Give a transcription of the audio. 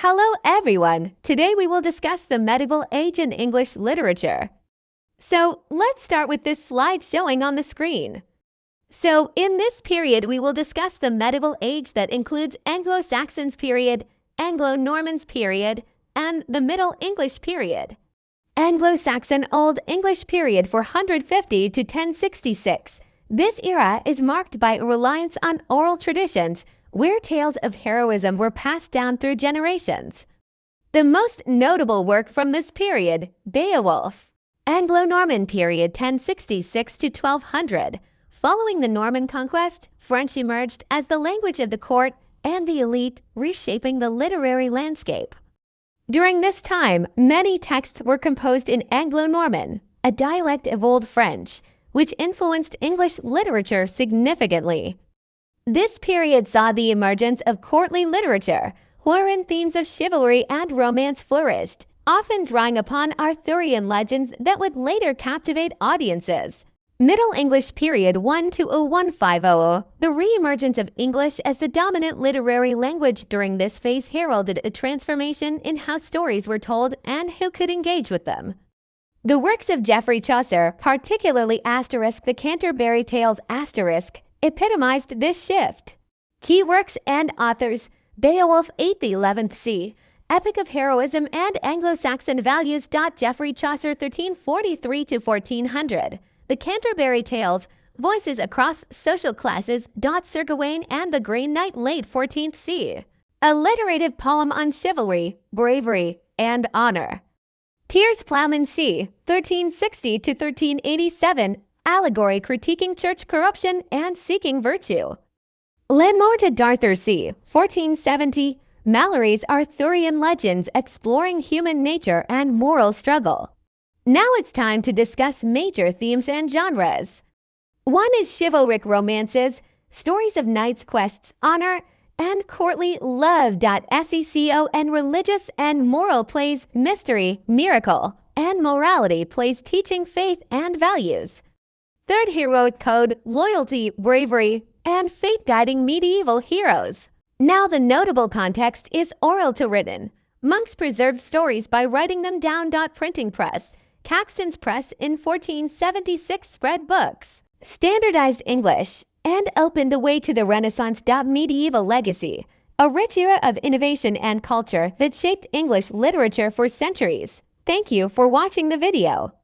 Hello everyone! Today we will discuss the medieval age in English literature. So let's start with this slide showing on the screen. So in this period we will discuss the medieval age that includes Anglo-Saxon Period, Anglo-Norman Period, and the Middle English Period. Anglo-Saxon Old English Period 450 to 1066. This era is marked by a reliance on oral traditions where tales of heroism were passed down through generations. The most notable work from this period, Beowulf. Anglo-Norman Period 1066 to 1200. Following the Norman conquest, French emerged as the language of the court and the elite, reshaping the literary landscape. During this time, many texts were composed in Anglo-Norman, a dialect of Old French, which influenced English literature significantly. This period saw the emergence of courtly literature, wherein themes of chivalry and romance flourished, often drawing upon Arthurian legends that would later captivate audiences. Middle English Period 1 to 0150. The re-emergence of English as the dominant literary language during this phase heralded a transformation in how stories were told and who could engage with them. The works of Geoffrey Chaucer, particularly the Canterbury Tales epitomized this shift. Key works and authors: Beowulf 8th 11th c. Epic of Heroism and Anglo-Saxon Values. Geoffrey Chaucer 1343 to 1400. The Canterbury Tales, Voices Across Social Classes. Sir Gawain and the Green Knight late 14th c. Alliterative poem on chivalry, bravery, and honor. Piers Plowman c. 1360 to 1387. Allegory critiquing church corruption and seeking virtue. Le Morte d'Arthur c. 1470. Malory's Arthurian legends exploring human nature and moral struggle. Now it's time to discuss major themes and genres. One is chivalric romances, stories of knights' quests, honor, and courtly love. Seco and religious and moral plays, mystery, miracle, and morality plays teaching faith and values. Third, heroic code, loyalty, bravery, and fate guiding medieval heroes. Now the notable context is oral to written. Monks preserved stories by writing them down. Printing press. Caxton's press in 1476 spread books, standardized English, and opened the way to the Renaissance. Medieval legacy. A rich era of innovation and culture that shaped English literature for centuries. Thank you for watching the video.